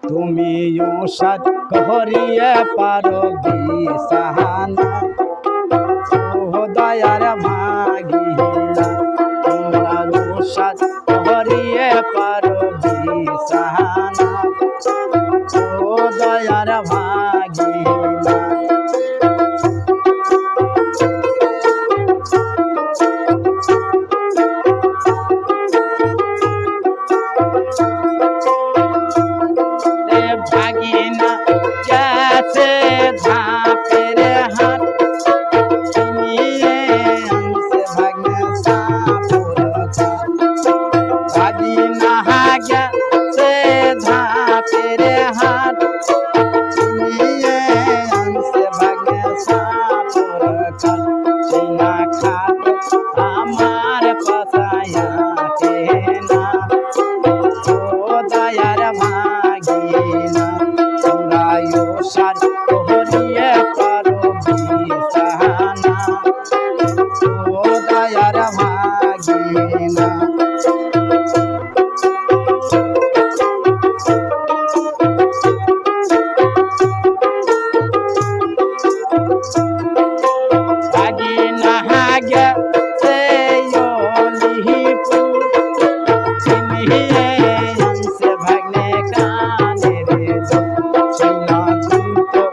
তুমি সাত করিয়ে পারো বিছানা ও দয়ার ভাগিনা তোমরা সাত করিয়ে পারো বিছানা ও দয়ার ভাগিনা ভাগিনা গেছে ধাপের হাট চিনিয়ে আনছে ভাগনা সাপুর ভাগিনা গেছে ধাপের হাট চিনিয়ে আনছে ভাগনা সাপুর চিনা খাট আমার পাছায়া না ও দয়ার ভাগিনা সাত করিয়ে পারো বিছানা ও দয়ার ভাগিনা ভাগিনা গেছে লিহিপুর চিনিয়ে আনছে ভাগ্নে কানের চিনা দুটো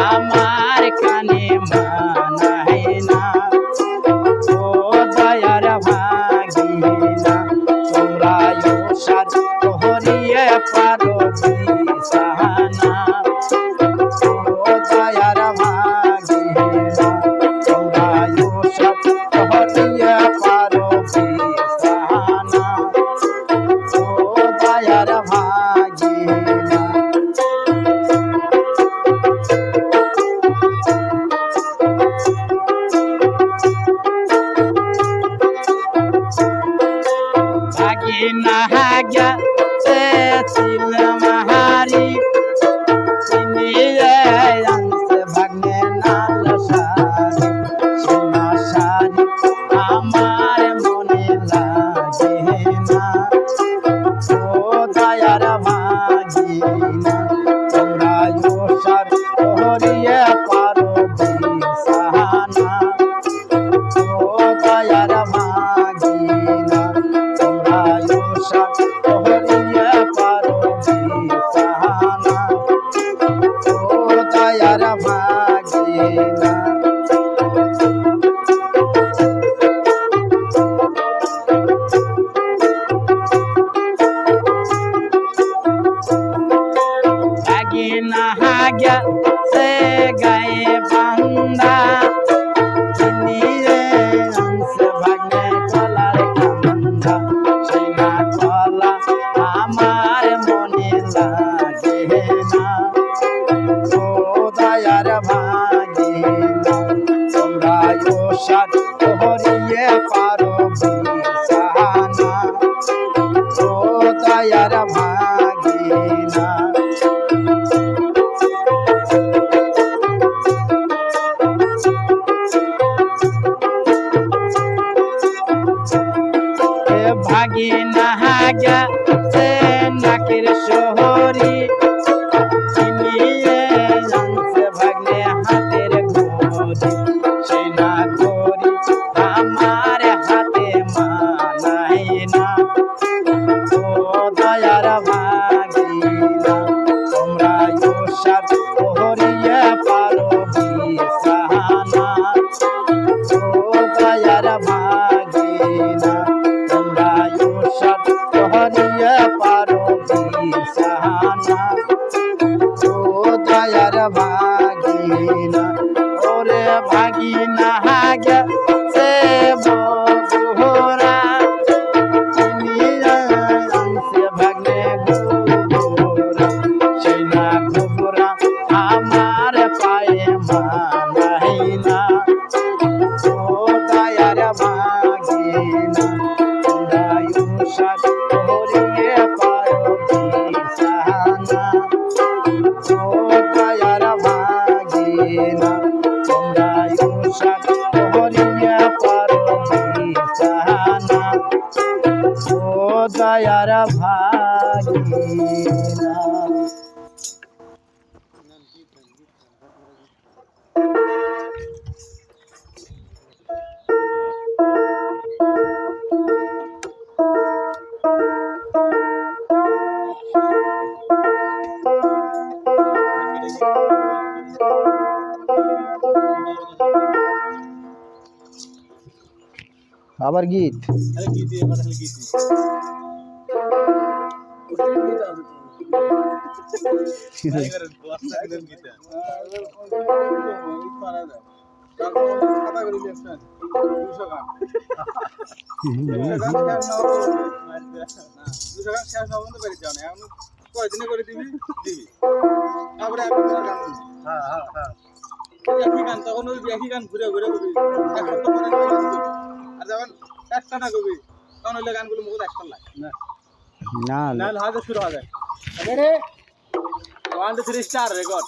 আমার কানে মানায় না ও দয়ার ভাগিনা তোমরা সাত করিয়ে পারো বিছানা ও দয়ার ভাগিনা তোমরা সাত করিয়ে পারো বিছানা ও দয়ার ভাগিনা ভাগিনা গেছে চিলমাহারি চিনিয়ে আনছে ভাগ্নে নাল শাড়ি সোনা শাড়ি আমার মনে লাগে না ও দয়ার ভাগিনা তোমরা সাত করিয়ে পারো বিছানা ও দয়ার ভাগিনা তোমরা সাত করিয়ে পারো বিছানা ও দয়ার ভাগিনা ভাগিনা গেছে গায়ে বান্দা চিনিয়ে আনছে ভাগ্নে কলার কান্দা চিনা কলা আমার মনে লাগে না ও দয়ার ভাগিনা তোমরা সাত করিয়ে পারো বিছানা ও দয়ার ভাগিনা ভাগিনা গেছে নাকের শহরি চিনিয়ে আনছে ভাগ্নে হাতের ঘড়ি সেনা ঘড়ি আমার হাতে মানায় না ও দয়ার ভাগিনা তোমরা সাত করিয়ে পারো বিছানা ও দয়ার ভাগিনা তোমরা সাত করিয়ে পারো বিছানা ও দয়ার ভাগিনা ওরে ভাগিনা গেছে বগুড়া চিনিয়ে আনছে ভাগ্নে গোবরা সেনা গোবরা আমার পায়ে মানায় না ও দয়ার ভাগিনা তোমরা সাত করিয়ে পারো বিছানা ও দয়ার ভাগিনা তোমরা সাত করিয়ে পারো বিছানা ও দয়ার ভাগিনা। আবার গীত খালি গীত দিয়ে কথা খালি গীত তাই করে বস্তা কিনেন গীত পারা যায় কথা করে দেখছেন 200 গান 200 গান শেষ না বন্ধ করে যাও না এখন কয়দিনে করে দিবি তারপরে আমি তোমার গান হ্যাঁ হ্যাঁ হ্যাঁ একই গান তখন ওই একই গান ঘুরে ঘুরে করবি এক সপ্তাহ পরে গান করবি আর যখন একটা না করবি তখন ওই গানগুলো মুখ একটা লাগে না না হয়তো শুরু হবে রেডি 1 2 3 স্টার রেকর্ড